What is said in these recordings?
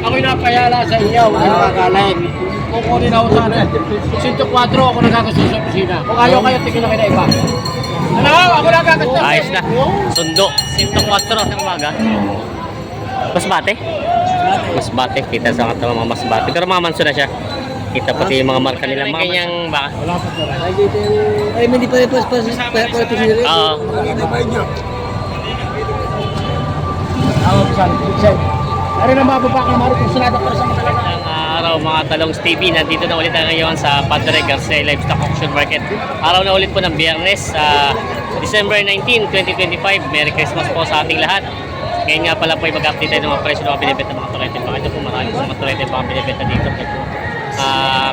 Ako'y napayala sa inyo, hindi makakalit. Kukunin ako sana. 104 ako nagkakasin sa opisina. Kung ayaw kayo, tingin na kayo na iba. Ano? Ako nagkakasin. Ayos na. Sundo. 104 ng umaga. Masbate? Masbate. Kita sa mga masbate. Pero mga manso na siya. Kita pati yung mga marka nila. Mga kanyang baka. Wala pa pala. Ay, hindi pa ito. Oo. Ari na mababa ka naman kung sinada para sa mga talaga. Ang araw mga Talongs TV, nandito na ulit tayo ngayon sa Padre Garcia Livestock Auction Market. Araw na ulit po ng Biyernes, December 19, 2025. Merry Christmas po sa ating lahat. Ngayon nga pala po ay mag-update tayo ng mga presyo ng mga binibenta ng mga turete. Bakit po marami sa mga turete mga binibenta dito.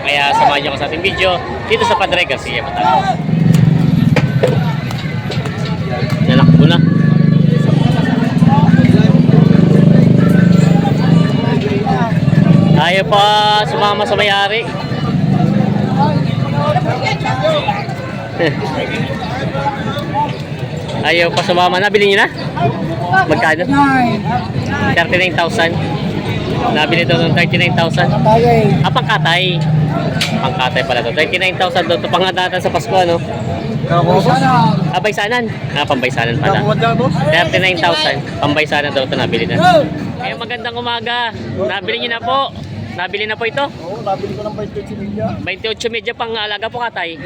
Kaya samahan niyo ako sa ating video dito sa Padre Garcia. Nalakbo na. Ayaw pa sumama sa may-ari. Ayaw pa sumama. Nabili niyo na? Magkano? 39,000. Nabili daw ng 39,000. Pangkatay. Pangkatay pala to. 39,000 daw. Ito pangadatan sa Pasko, ano? Baysanan. Pambaysanan pala. 39,000. Pambaysanan daw ito. Nabili na. Kaya magandang umaga. Nabili niyo na po. Nabili na po ito? Oo, nabili ko ng 28 media. 28 medya pang alaga po katay.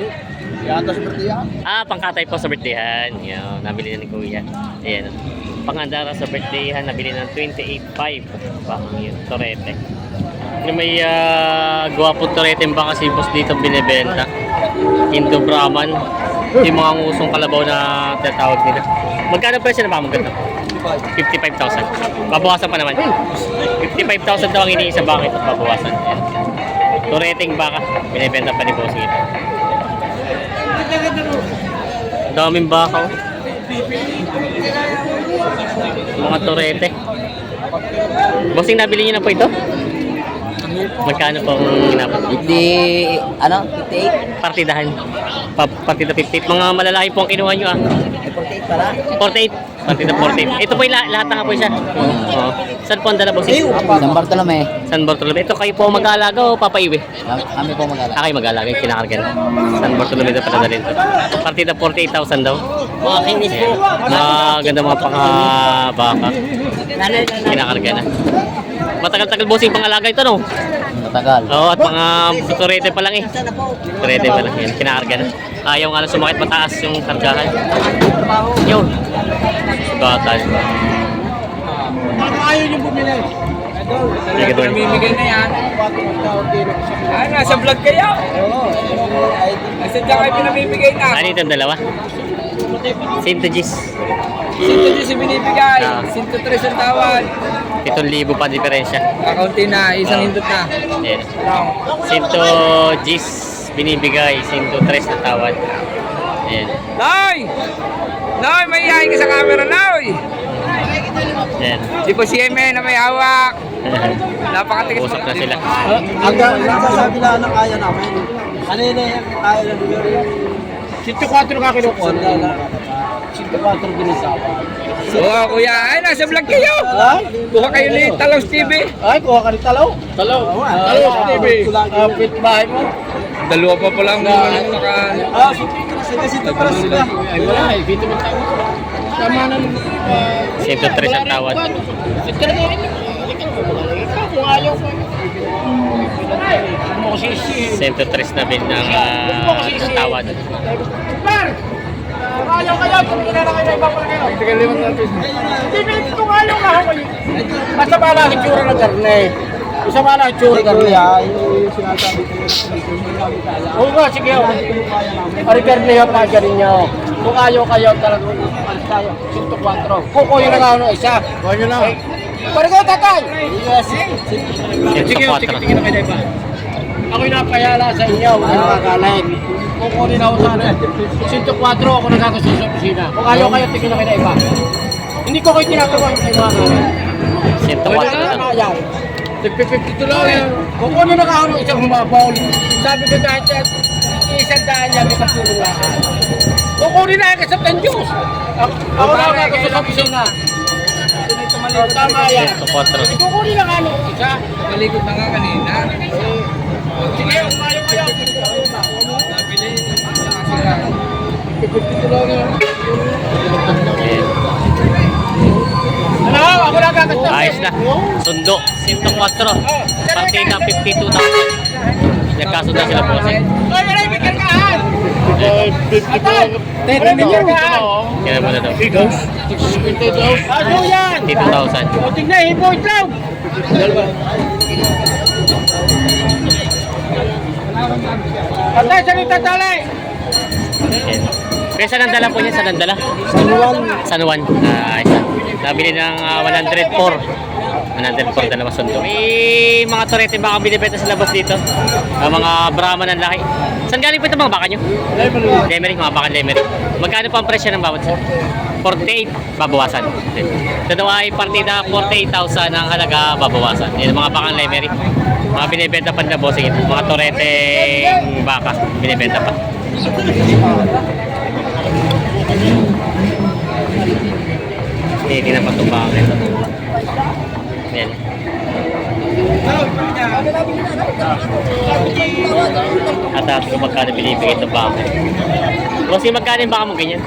Yata sa birthday. Pangkatay po sa birthdayhan. Yan, nabili na ni Kuya. Ayan. Pangandara sa birthdayhan, nabili ng 28.5. Bakang yun, torete. Yung may guwapong torete ba kasi boss dito binibenta. Indo Brahman. Yung mga ngusong kalabaw na tatawag nila. Magkano presyo na ba maganda? 55,000. Babawasan pa naman. 55,000 daw ang iniisa bakit at babawasan. Tureteng baka. Binibenta pa ni boss ito. Daming baka. Mga turete. Bossing, nabili niyo na po ito? Magkano pong inapat? 58 Partidahan. Partida 58. Mga malalaki po ang kinuha nyo 48 pala. 48. Partida 48. Ito po yung lahat na nga po siya. Oo. Saan po ang dala, bossing? San Bartolome. San Bartolome. Ito kayo po mag-aalaga o papaiwi? Kami po mag-alala. Kayo mag-aalaga yung kinakargan. San Bartolome daw pala na rin. Partida 48,000 daw. Mga kinis po. Maganda mga baka. Kinakarga na. Matagal-tagal bossing pang-alaga ito, no? Matagal. Oo, at mga turete pa lang eh. Turete pa lang yan. Kinakarga na. Ayaw nga lang sumakit mataas yung kargahan. Yun. Sugatan. Ayaw niyo bumili. Sige doon. Namimigay na yan. Nasa vlog kayo. Nasa dyan kayo pinamimigay na. Ano itong dalawa? Sintegis. Sinto Diyos yung binibigay. Sinto 3 ang tawad. 7,000 pa diferensya. Kakaunti na, isang hindot na. Yan. Sinto Gis binibigay, Sinto 3 na tawad. Ayan. Noy! Noy, may iyahin ka sa camera, Noy! Ayan. Di po si Eme na may hawak. Napakatigas. Usap na sila. Hanggang nasasabi lang ng kaya namin. Kanina yung kaya na bigyan. 104 ka kinukuha. 54 ginisawa. Oo, kuya. Ay, nasa vlog kayo. Kuha kayo ni Talongs TV. Ay, kuha ka ni Talaw. Talongs TV. Pit bahay mo. Dalawa pa pala ang naka... Sige, para sila. Ay, wala. Dito mo tayo. Tama na. 103 ang tawad. Kung ayaw ko. Mo sisi. 103 na bin ng tawad. Par! Kung ayaw kayo, kung hindi na kayo na iba pa kayo. Hindi, kung ayaw nga ako kayo. Basta ba lang ang tsura ng karne? Isa ba lang ang tsura ng karne? Yung sinasabi ko. Oo nga, sige. Ari karne yung pagaling nyo. Kung ayaw kayo, talagang alis tayo. 104. Kukuyo na nga ano, isa. Kuha nyo na. Pari kayo, tatay! Sige na kayo na iba. Ako'y napayala sa inyo, hindi makakalit. Kukunin ako sana. 104 ako nagkakasin sa opisina. Kung ayaw kayo, tingin na kayo na iba. Hindi ko kayo tinatawa yung kayo makakalit. 104 na. Ayaw. Nagpipipito lang yan. Kukunin na ako ng isang humabol. Sabi ko dahil siya, isang daan niya, may kapulong lahat. Kukunin na yung kasap ng Diyos. Ako na ako sa opisina. Tama yan. 104. Kukunin na nga ng isa. Nakalikot na nga kanina. Sige, umayo kayo. Nabili. Saka Ayan. Ano? Ako na gagasta. Ayos na. Sundo. 104. Partida 52,000. Nagkasundo sila bossing. Oy, maray, bigyan ka ha. Atay! Maray, bigyan ka ha. Kaya mo na daw. Ano yan? 52,000. O, tignan, hipo itlog. Atay, salita tali. Ayan. Kaya saan ang dala po niya? Saan ang dala? San Juan. Ayos na. Nabili ng 104. 104 dalawa sundo. May mga torete baka binibenta sa labas dito. Mga Brahman ng laki. Saan galing po ito mga baka nyo? Lemery, mga baka Lemery. Magkano po ang presyo ng bawat? 48, babawasan. Ito daw ay partida 48,000 ang halaga, babawasan. Yan mga bakang Lemery. Mga binibenta pa nila bossing ito. Mga torete baka binibenta pa. Hindi na patubang ito. Yan. At kung magkano binibigay ito baka. Bossing, magkano yung baka mo ganyan?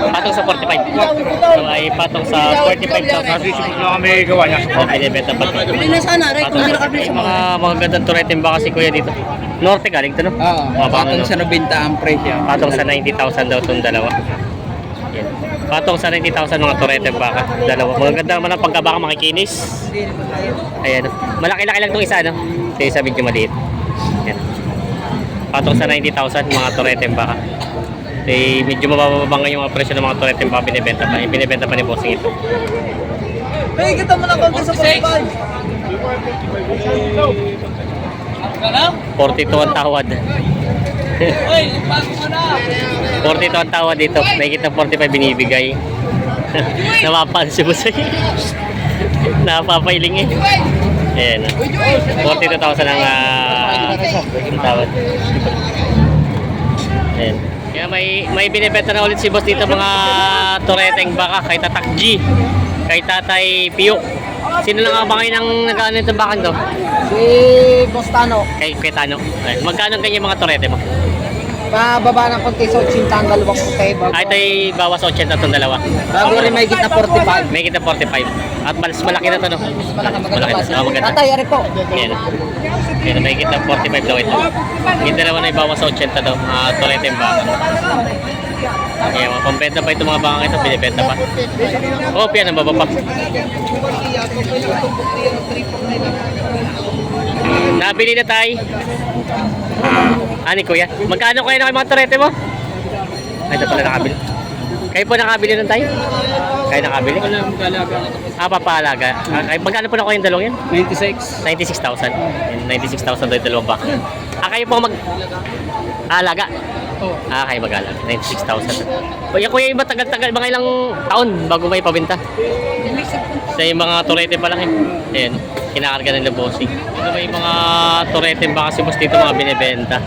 Patong sa 45. So ay patong sa 45,000. na kami gawa niya. O, binibenta pa ito. Bili na sana, Ray, kung hindi nakabili sa mga. Mga gandang turete baka si kuya dito. Norte galing ito, no? Oo. Mga baka, Patong no? sa 90 ang presyo. Patong sa 90,000 daw itong dalawa. Yan. Patong sa 90,000 mga turete baka. Dalawa. Mga ganda naman ang pagkabaka makikinis. Ayan. Malaki-laki lang itong isa, no? Ito yung sa medyo maliit. Yan. Patong sa 90,000 mga turete baka. Eh, medyo mabababa ngayon ang presyo ng mga turete baka binibenta pa. Binibenta pa ni bossing ito. Hey, kita mo na konti sa 45. 42 ang tawad. 42 ang tawad dito. May kita 45 binibigay. Napapansin mo sa'yo. Napapailing eh. Ayan. 42,000 ang tawad. Ayan. Kaya may binibenta na ulit si boss dito mga toreteng baka kay Tatak G. Kay Tatay Piyok. Sino lang ang bangay ng nag-ano itong bakan to? Si Bostano, Kay Tano. Ay, magkano ganyan mga torete mo? pababa ng konti sa 80 ang dalawang puti. Ay, tayo bawas 80 itong dalawa. Bago rin may gitna 45. May kita 45. At mas malaki na to, no? Malaki, Malaki maganda na. Oh, maganda. Tatay, ari po. Yan. Yan, may kita 45 daw ito. Yung dalawa na ibawas 80 daw. Torete yung baka. Kaya mga pambenta pa ito mga baka ito. Binibenta pa. Oh, piyan ang baba pa. Nabili na tayo. Ani kuya, magkano kayo na kayo mga torete mo? Ay, ito pala nakabili. Kayo po nakabili nun tayo? Kayo nakabili? Papalaga. Magkano po na kayo yung dalawang yan? 96. 96,000. 96,000 daw yung dalawang baka. Kayo po alaga? Oo. Kayo mag-alaga. 96,000. Kuya, yung iba tagal-tagal, mga ilang taon bago may pabenta. Sa yung mga torete pa lang eh. Ayan, kinakarga nila bossing. Ito may mga torete baka si boss dito mga binibenta.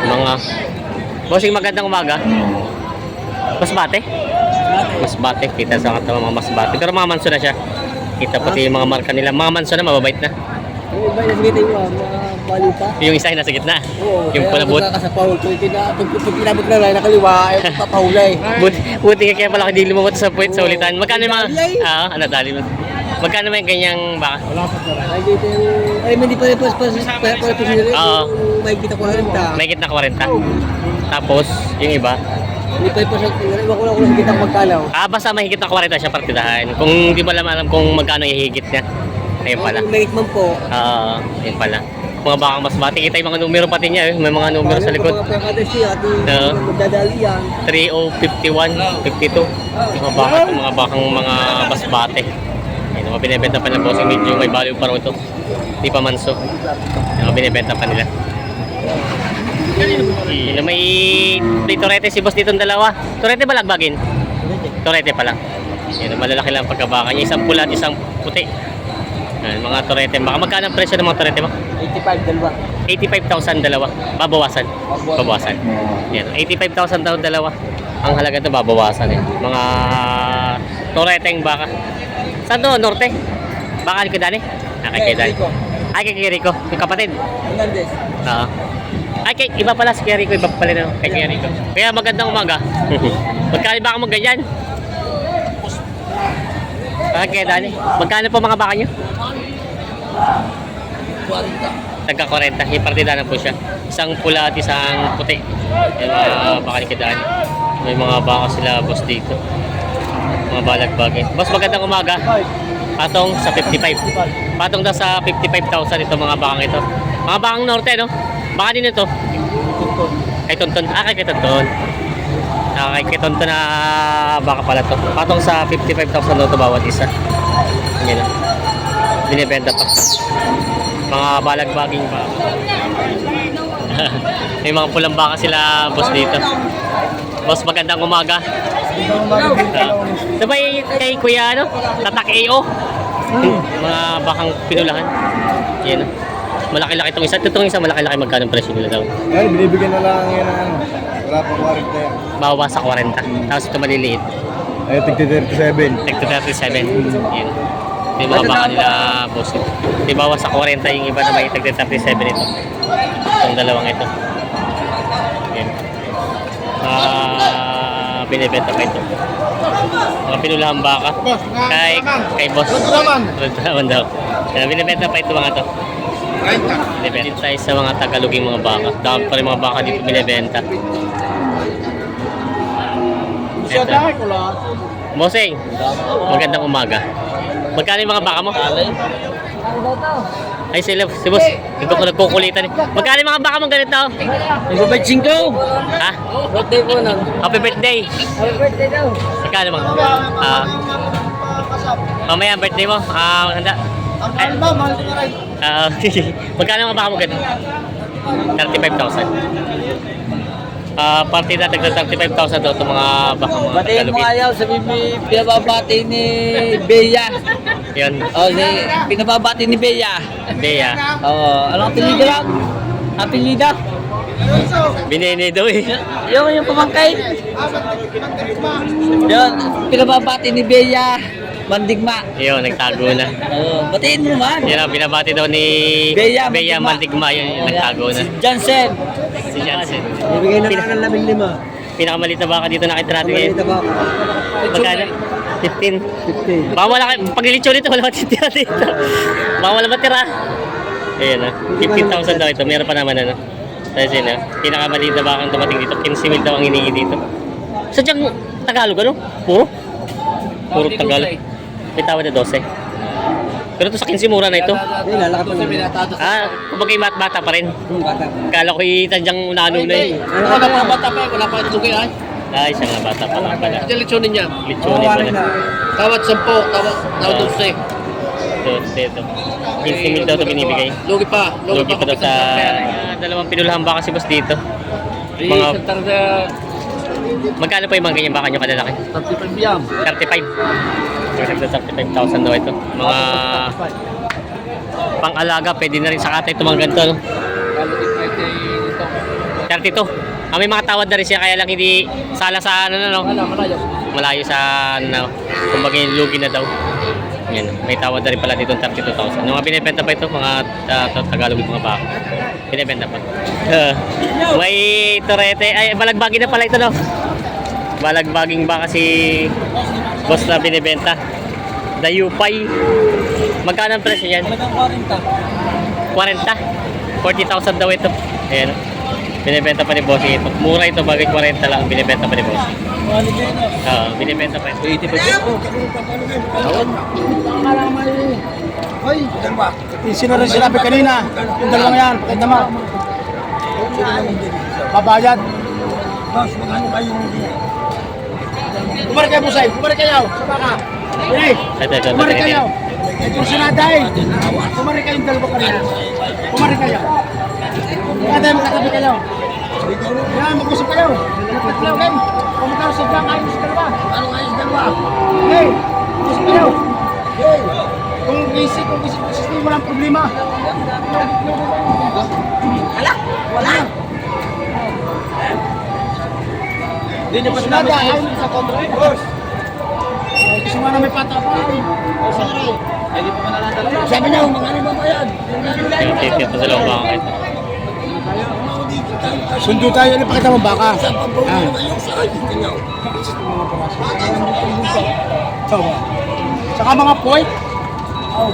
Mga bossing, magandang umaga. Masbate? Masbate, kita sa katama mga masbate. Pero mga manso na siya. Kita pati yung mga marka nila. Mga manso na, mababait na. Yung iba nasa gitna yung bali pa. Yung isa yung nasa gitna. Oo, Yung kaya palabot. ka sa Paul. Pag kinabot na lang nakaliwa, ay papahulay. Buti ka kaya pala hindi lumabot sa puwet sa ulitan. Magkano yung mga... ano, dali mo. Magkano may ganyang baka? Ay, dito yung... Ay, hindi pa rin pas nila. Oo. May kita ko rin ta. May gitna 40. Tapos, yung iba. Hindi pa rin pas. Iba ko lang kung kita magkalaw. Basta mahigit na 40 siya partidahan. Kung hindi mo alam kung magkano ihigit niya. Ayun pala. May itman po. Yun pala. Mga bakang mas mati. Kita yung mga numero pati niya. May mga numero sa likod. Mga pangkada siya at Oo. magdadali yan. 3051, 52. Mga bakang mga basbate. Ayun, mga binibenta pa ng bossing medyo may value pa rin ito. Hindi pa manso. Yung mga binibenta pa nila. Yun, may torete si boss dito dalawa. Torete ba lagbagin? Torete pa lang. Yan, malalaki lang pagkabaka niya. Isang pula at isang puti. Yan, mga torete. Baka magkano ang presyo ng mga torete mo? 85 dalawa. 85,000 dalawa. Babawasan. Babawasan. Yan, 85,000 daw dalawa. Ang halaga ito babawasan eh. Mga toreteng baka. Saan to? Norte? Baka ni Dani? Kay Dani. Ay, kay Rico. Yung kapatid. Hernandez. Oo. Ay, kay, iba pala si Rico. Iba pala na kay Rico. Kaya magandang umaga. Magkano baka mo ganyan? Kay Dani. Magkano po mga baka nyo? 40. Tagka 40. Yung partida na po siya. Isang pula at isang puti. Yung mga baka ni Dani. May mga baka sila boss dito. Mga balagbagin. Boss, magandang umaga. Patong sa 55. Patong daw sa 55,000 ito mga bakang ito. Mga bakang norte, no? Baka din ito. Kay Tonton. Kay Tonton. Kay Tonton na baka pala to. Patong sa 55,000 daw ito bawat isa. Yan na. Binibenta pa. Mga balagbaging baka. May mga pulang baka sila boss dito. Boss, magandang umaga. Sabay kay Kuya, ano? Tatak AO. Mga bakang pinulahan. Yan. Malaki-laki itong isa. Itong isa malaki-laki magkano ang presyo nila daw. Ay, binibigyan na lang yan ng ano. Wala pa 40 yan. Bababa sa 40. Tapos ito maliliit. Ay, tigti 37. Tek to 37. Yan. Yung mga baka nila boss. Di bawa sa 40 yung iba na may tek 37 ito. Itong dalawang ito. Yan. Binibenta pa ito. Mga pinulahang baka. Kay boss. Rodraman daw. Binibenta pa ito mga to. Binibenta tayo sa mga Tagaloging mga baka. Dami pa rin mga baka dito binibenta. Ito. Moseng, magandang umaga. Magkano yung mga baka mo? Ay, si boss. Ito ko nagkukulitan eh. Magkano yung mga baka mong ganito? Nagbabay 5. Ha? Birthday po nun. Happy birthday. Happy birthday daw. Magkano mga? Mamaya ang birthday mo. Handa. Ang ba, mahal ko na rin. Magkano mga baka mo ganito? 35,000. Partida tagda 35,000 daw itong mga baka mga Batiin mo Tagalogin. ayaw, sabi mo pinababati ni Bea. Yun. Pinababati ni Bea. Bea. Anong apelyido lang? Apelyido? Binene daw eh. Yung pamangkay. Yun, pinababati ni Bea. Mandigma. Yun, nagtago na. Batiin mo man. Yun ang binabati daw ni Bea Bea Mantigma. Yun, yung nagtago na. Johnson. Si Jansen. Bibigay na lang ng 15. Pinakamalit na baka dito nakita natin ngayon. ba? Magkano? 15. 15. Baka wala kayo, pag nilitsyo dito, wala matitira dito. Baka wala matira. Ayan na, 15,000 daw ito. Meron pa naman ano. Tapos yun na, pinakamaliit na bakang dumating dito. 15,000 daw ang hinihingi dito. Sadyang Tagalog ano? Puro Tagalog. May tawad na 12. Pero ito sa 15 mura na ito. Hindi, lalakad pa naman. Kumbaga yung bata pa rin. Bata. Kala ko itadyang unano na eh. Wala pa bata pa, wala pa ito kaya. Ay, siya nga bata pa lang pala. Ito litsunin niya. Litsunin mo na. Tawad 10, tawad 12. Ito. 15,000 daw ito binibigay. Lugi pa. Lugi pa daw sa dalawang pinulahan baka si boss dito. Mga... Magkano pa yung mga ganyan baka nyo kadalaki? 35 yan. 35. 35,000 daw ito. Mga pang-alaga, pwede na rin sa kata ito mga ganito. No? 32. May mga tawad na rin siya kaya lang hindi sala sa ano na no? Malayo sa ano, kumbaga yung lugi na daw. Yan, may tawad na rin pala dito 32,000. Yung mga binibenta pa ito, mga Tagalog mga baka. Binibenta pa. May torete, ay balagbagin na pala ito no. Balagbaging baka si boss na binibenta. Dayupay. Magkano ang presyo yan? 40. 40. 40,000 daw ito. Ayan. Binibenta pa ni boss ito. Mura ito, bagay 40 lang. Binibenta pa ni boss. Binibenta pa ito. 85. Hoy, dalawa. Sino rin sinabi kanina? Yung dalawang yan, pakit naman. Babayad. Boss, magkano kayo hindi? Kumarik kayo, Busay. Kumarik kayo. Sabaka. Hey, kumarik kayo. Kursunada eh. Kumarik kayong dalawa kanina. Kumarik kayo. Kaya tayo magkatabi kayo. Yan, mag-usap kayo. Tatlaw kayo. Kung magkano sa dyan, ayos dalawa. Ano ayos dalawa? Hey, mag-usap kayo. Hey. Kung isip, walang problema. Wala. Hindi niya pa sinabi sa kontra. Boss. Gusto nga na may pata pa. Sorry. Sabi niya, mga ano ba yan? Yung titip sa dalawang baka ito. Sundo tayo, ano pakita mo baka? Saka mga point. Oh.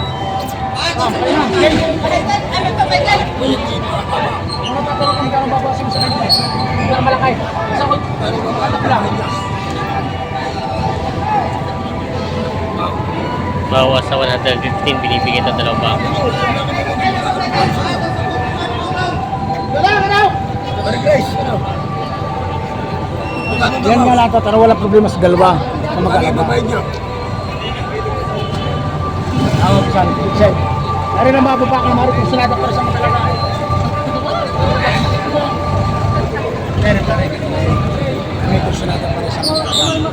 Malakay. Bawas sa 115, binibigyan ito dalawang baka. Yan nga lang ito, pero wala problema sa dalawa. Sa mag-alaba. Ako, saan? Saan? Ari na mga babae, maro kung sinada para sa mag-alaba. Meron pa rin. May kung sinada para sa mag-alaba.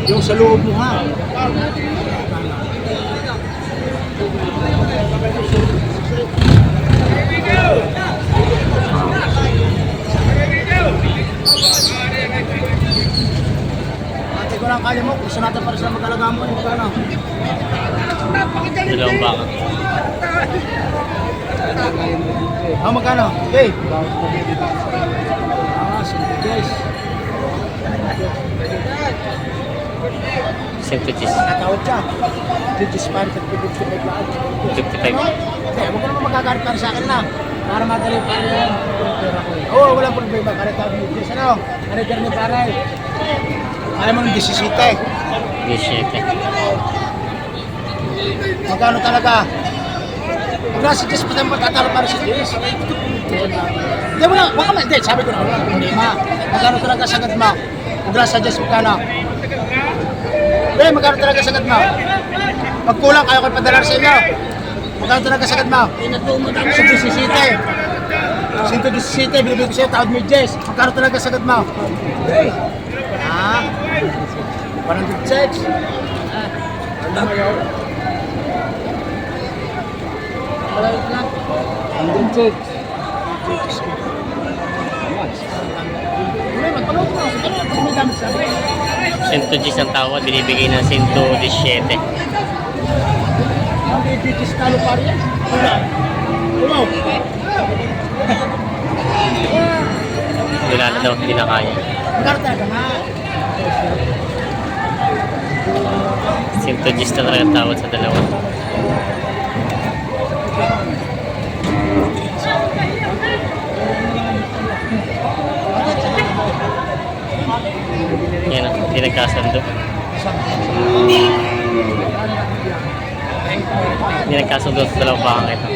Yung sa loob mo ha. Ate ko lang kaya mo, kung saan natin para sa mag-alaga mo, yung magkano? Dalawang baka. Magkano? Okay. Sige guys. Sintuchis. Natawad siya. Dito si Parit at 55 lang. 55. Hindi, huwag mo naman magagalit para sa akin na. Para madali para yan. Oo, walang problema. Kaya tawag mo. Diyos, ano? Manager ni Paray. Ayaw mo ng 17. 17. Magkano talaga? Huwag na si Diyos pa tayo magtatalo para sa Diyos. Hindi mo na, baka hindi. Sabi ko na, wala problema. Magkano talaga sagad mo? Huwag na sa Diyos magkano? Hindi, magkano talaga sagad mo? Pag kulang, kayo ko'y padalar sa inyo. Magkano talaga sagad mo? Sa 17. 117, binibig ko sa'yo, tawad mo yung Diyos. Magkano talaga sagad mo? Ha? 106. Ano mo yun? Malayot lang. 106. Magpanood mo. Ano may damit sabi? 110 ang tawad, binibigay ng 117. Ang ibitis talo pa rin yan. Umaw. Wala na daw, hindi na kaya. Magkano talaga nga? 110 na talaga ang tawad sa dalawa. Yan ang, hindi nagkasundo. Hindi nagkasundo sa dalawang baka ito.